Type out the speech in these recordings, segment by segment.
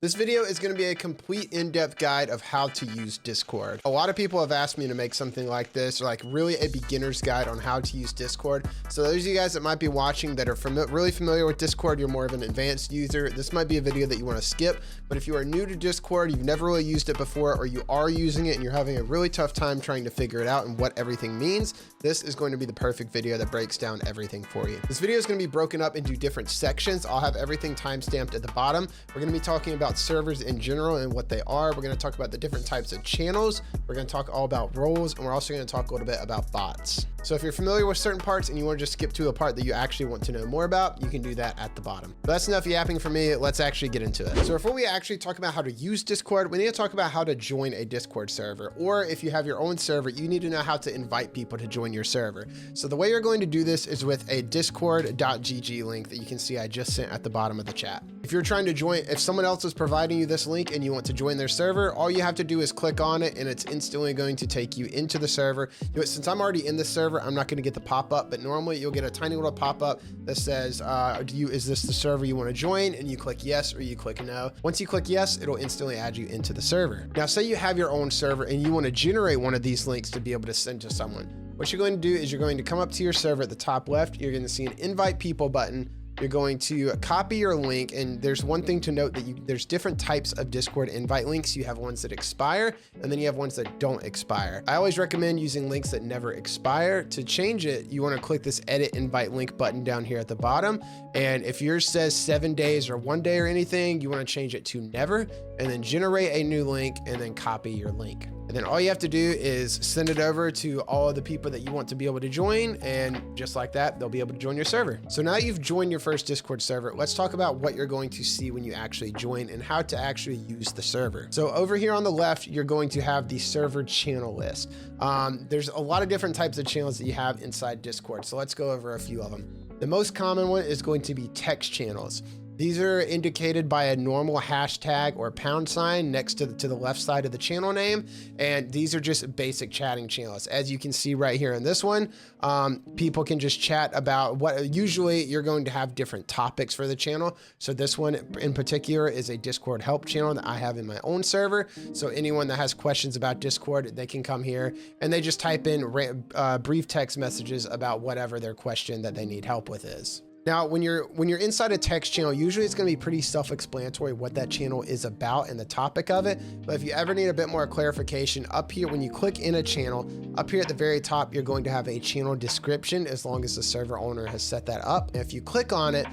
This video is going to be a complete in-depth guide of how to use Discord. A lot of people have asked me to make something like this, or like really a beginner's guide on how to use Discord. So those of you guys that might be watching that are really familiar with Discord, you're more of an advanced user, this might be a video that you want to skip. But if you are new to Discord, you've never really used it before, or you are using it and you're having a really tough time trying to figure it out and what everything means, this is going to be the perfect video that breaks down everything for you. This video is going to be broken up into different sections. I'll have everything timestamped at the bottom. We're going to be talking about servers in general and what they are. We're going to talk about the different types of channels. We're going to talk all about roles, and we're also going to talk a little bit about bots. So if you're familiar with certain parts and you want to just skip to a part that you actually want to know more about, you can do that at the bottom. But that's enough yapping for me. Let's actually get into it. So before we actually talk about how to use Discord, we need to talk about how to join a Discord server. Or if you have your own server, you need to know how to invite people to join your server. So the way you're going to do this is with a discord.gg link that you can see I just sent at the bottom of the chat. If you're trying to join, if someone else is providing you this link and you want to join their server, all you have to do is click on it and it's instantly going to take you into the server. Since I'm already in the server, I'm not going to get the pop-up, but normally you'll get a tiny little pop-up that says, is this the server you want to join? And you click yes or you click no. Once you click yes, it'll instantly add you into the server. Now, say you have your own server and you want to generate one of these links to be able to send to someone. What you're going to do is you're going to come up to your server at the top left. You're going to see an invite people button. You're going to copy your link, and there's one thing to note that there's different types of Discord invite links. You have ones that expire, and then you have ones that don't expire. I always recommend using links that never expire. To change it, you want to click this edit invite link button down here at the bottom. And if yours says 7 days or 1 day or anything, you want to change it to never, and then generate a new link and then copy your link. And then all you have to do is send it over to all of the people that you want to be able to join. And just like that, they'll be able to join your server. So now you've joined your first Discord server, let's talk about what you're going to see when you actually join and how to actually use the server. So over here on the left, you're going to have the server channel list. There's a lot of different types of channels that you have inside Discord. So let's go over a few of them. The most common one is going to be text channels. These are indicated by a normal hashtag or pound sign next to the left side of the channel name. And these are just basic chatting channels. As you can see right here in this one, people can just chat about what usually you're going to have different topics for the channel. So this one in particular is a Discord help channel that I have in my own server. So anyone that has questions about Discord, they can come here and they just type in brief text messages about whatever their question that they need help with is. Now, when you're inside a text channel, usually it's going to be pretty self-explanatory what that channel is about and the topic of it. But if you ever need a bit more clarification, up here, when you click in a channel, up here at the very top, you're going to have a channel description as long as the server owner has set that up. And if you click on it,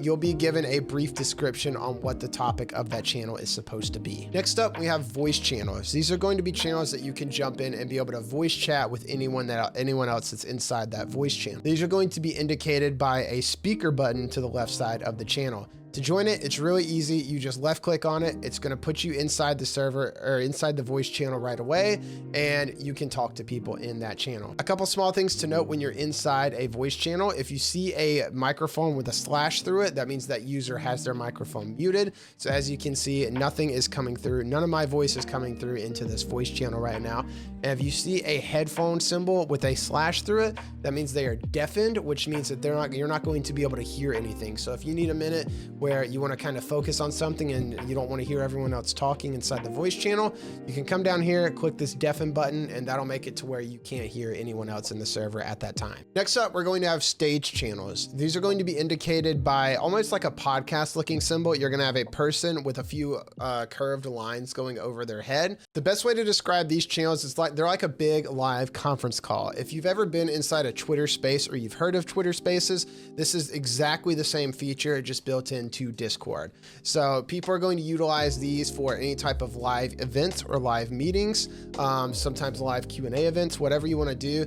you'll be given a brief description on what the topic of that channel is supposed to be. Next up, we have voice channels. These are going to be channels that you can jump in and be able to voice chat with anyone else that's inside that voice channel. These are going to be indicated by a speaker button to the left side of the channel. To join it, it's really easy. You just left click on it. It's going to put you inside the server or inside the voice channel right away, and you can talk to people in that channel. A couple small things to note when you're inside a voice channel. If you see a microphone with a slash through it, that means that user has their microphone muted. So as you can see, nothing is coming through. None of my voice is coming through into this voice channel right now. And if you see a headphone symbol with a slash through it, that means they are deafened, which means that you're not going to be able to hear anything. So if you need a minute where you want to kind of focus on something and you don't want to hear everyone else talking inside the voice channel, you can come down here, click this deafen button, and that'll make it to where you can't hear anyone else in the server at that time. Next up, we're going to have stage channels. These are going to be indicated by almost like a podcast looking symbol. You're going to have a person with a few curved lines going over their head. The best way to describe these channels is they're like a big live conference call. If you've ever been inside a Twitter space or you've heard of Twitter spaces, this is exactly the same feature, just built into Discord. So people are going to utilize these for any type of live events or live meetings, sometimes live Q&A events, whatever you want to do.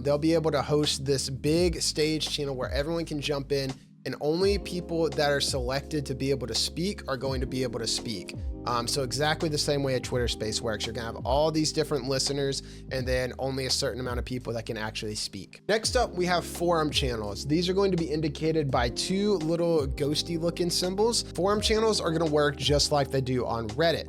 They'll be able to host this big stage channel where everyone can jump in, and only people that are selected to be able to speak are going to be able to speak. So exactly the same way a Twitter space works. You're gonna have all these different listeners and then only a certain amount of people that can actually speak. Next up, we have forum channels. These are going to be indicated by two little ghosty looking symbols. Forum channels are gonna work just like they do on Reddit.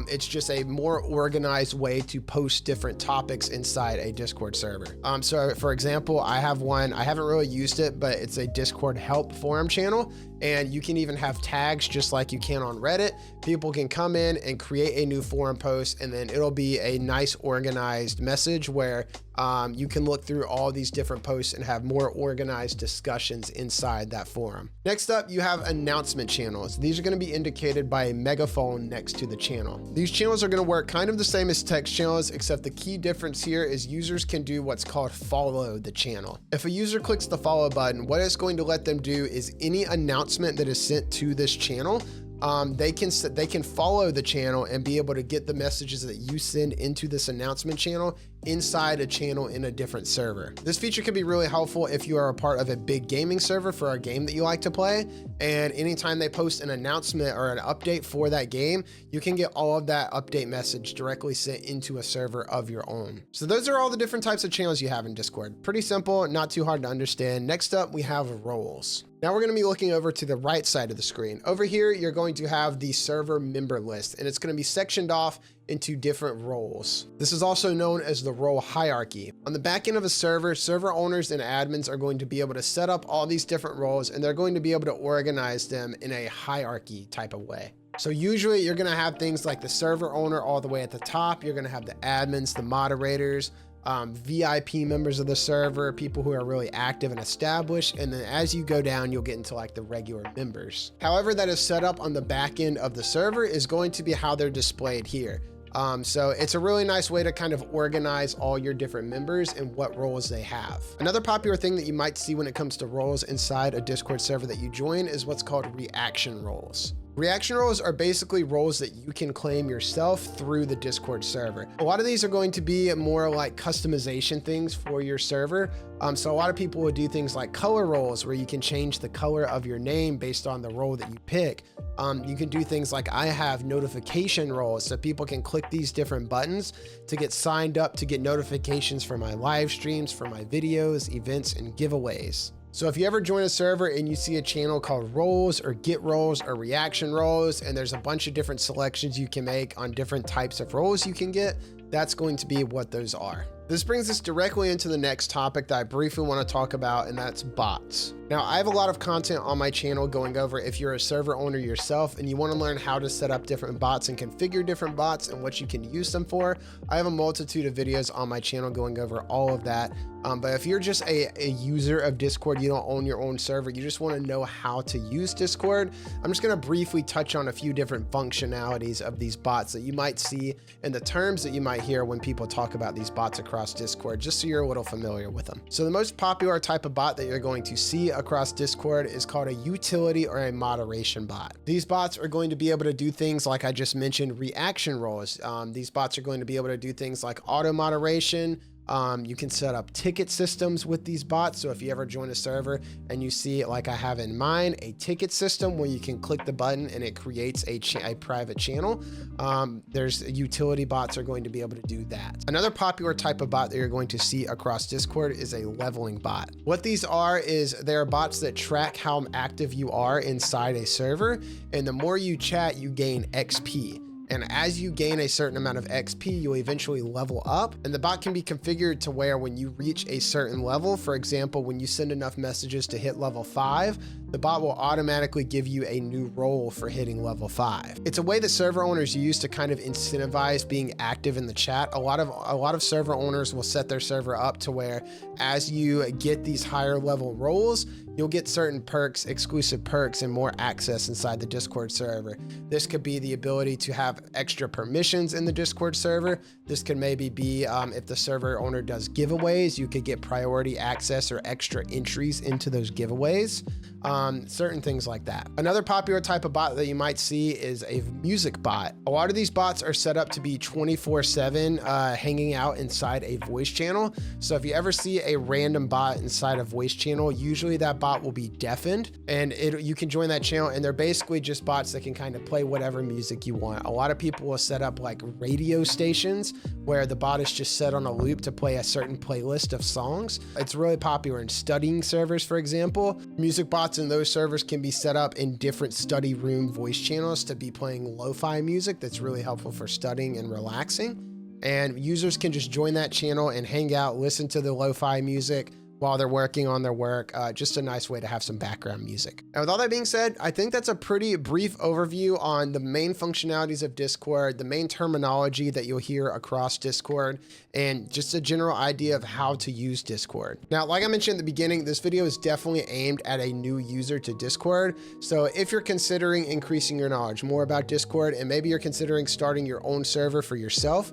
It's just a more organized way to post different topics inside a Discord server. So for example, I have one, I haven't really used it, but it's a Discord help forum channel. And you can even have tags just like you can on Reddit. People can come in and create a new forum post, and then it'll be a nice organized message where you can look through all these different posts and have more organized discussions inside that forum. Next up, you have announcement channels. These are going to be indicated by a megaphone next to the channel. These channels are going to work kind of the same as text channels, except the key difference here is users can do what's called follow the channel. If a user clicks the follow button, what it's going to let them do is any announcement that is sent to this channel, they can follow the channel and be able to get the messages that you send into this announcement channel inside a channel in a different server. This feature can be really helpful if you are a part of a big gaming server for a game that you like to play, and anytime they post an announcement or an update for that game, you can get all of that update message directly sent into a server of your own. So those are all the different types of channels you have in Discord. Pretty simple, not too hard to understand. Next up, we have roles. Now we're going to be looking over to the right side of the screen. Over here, you're going to have the server member list, and it's going to be sectioned off into different roles. This is also known as the role hierarchy. On the back end of a server, server owners and admins are going to be able to set up all these different roles, and they're going to be able to organize them in a hierarchy type of way. So usually you're going to have things like the server owner all the way at the top. You're going to have the admins, the moderators, VIP members of the server, people who are really active and established, and then as you go down, you'll get into like the regular members. However that is set up on the back end of the server is going to be how they're displayed here. So it's a really nice way to kind of organize all your different members and what roles they have. Another popular thing that you might see when it comes to roles inside a Discord server that you join is what's called reaction roles. Reaction roles are basically roles that you can claim yourself through the Discord server. A lot of these are going to be more like customization things for your server. So a lot of people would do things like color roles where you can change the color of your name based on the role that you pick. You can do things like I have notification roles, so people can click these different buttons to get signed up to get notifications for my live streams, for my videos, events, and giveaways. So if you ever join a server and you see a channel called roles or get roles or reaction roles, and there's a bunch of different selections you can make on different types of roles you can get, that's going to be what those are. This brings us directly into the next topic that I briefly want to talk about, and that's bots. Now, I have a lot of content on my channel going over if you're a server owner yourself and you want to learn how to set up different bots and configure different bots and what you can use them for. I have a multitude of videos on my channel going over all of that. But if you're just a user of Discord, you don't own your own server, you just want to know how to use Discord, I'm just going to briefly touch on a few different functionalities of these bots that you might see and the terms that you might hear when people talk about these bots across Discord, just so you're a little familiar with them. So the most popular type of bot that you're going to see across Discord is called a utility or a moderation bot. These bots are going to be able to do things like I just mentioned, reaction roles. These bots are going to be able to do things like auto moderation. You can set up ticket systems with these bots. So if you ever join a server and you see, like I have in mine, a ticket system where you can click the button and it creates a private channel, there's utility bots are going to be able to do that. Another popular type of bot that you're going to see across Discord is a leveling bot. What these are is they're bots that track how active you are inside a server, and the more you chat, you gain XP. And as you gain a certain amount of XP, you'll eventually level up, and the bot can be configured to where when you reach a certain level, for example, when you send enough messages to hit level 5, the bot will automatically give you a new role for hitting level 5. It's a way that server owners use to kind of incentivize being active in the chat. A lot of server owners will set their server up to where as you get these higher level roles, you'll get certain perks, exclusive perks, and more access inside the Discord server. This could be the ability to have extra permissions in the Discord server. This could maybe be if the server owner does giveaways, you could get priority access or extra entries into those giveaways. Certain things like that. Another popular type of bot that you might see is a music bot. A lot of these bots are set up to be 24/7 hanging out inside a voice channel. So if you ever see a random bot inside a voice channel, usually that bot will be deafened, and you can join that channel, and they're basically just bots that can kind of play whatever music you want. A lot of people will set up like radio stations where the bot is just set on a loop to play a certain playlist of songs. It's really popular in studying servers, for example. Music bots in those servers can be set up in different study room voice channels to be playing lo-fi music that's really helpful for studying and relaxing. And users can just join that channel and hang out, listen to the lo-fi music while they're working on their work. Just a nice way to have some background music. And with all that being said, I think that's a pretty brief overview on the main functionalities of Discord, the main terminology that you'll hear across Discord, and just a general idea of how to use Discord. Now, like I mentioned at the beginning, this video is definitely aimed at a new user to Discord. So if you're considering increasing your knowledge more about Discord, and maybe you're considering starting your own server for yourself,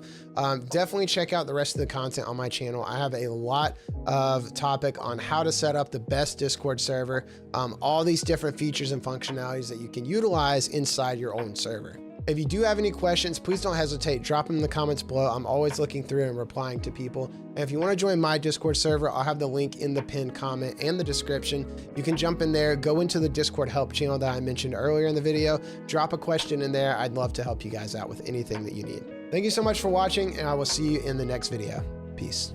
definitely check out the rest of the content on my channel. I have a lot of topic on how to set up the best Discord server, all these different features and functionalities that you can utilize inside your own server. If you do have any questions, please don't hesitate. Drop them in the comments below. I'm always looking through and replying to people. And if you want to join my Discord server, I'll have the link in the pinned comment and the description. You can jump in there, go into the Discord help channel that I mentioned earlier in the video, drop a question in there. I'd love to help you guys out with anything that you need. Thank you so much for watching, and I will see you in the next video. Peace.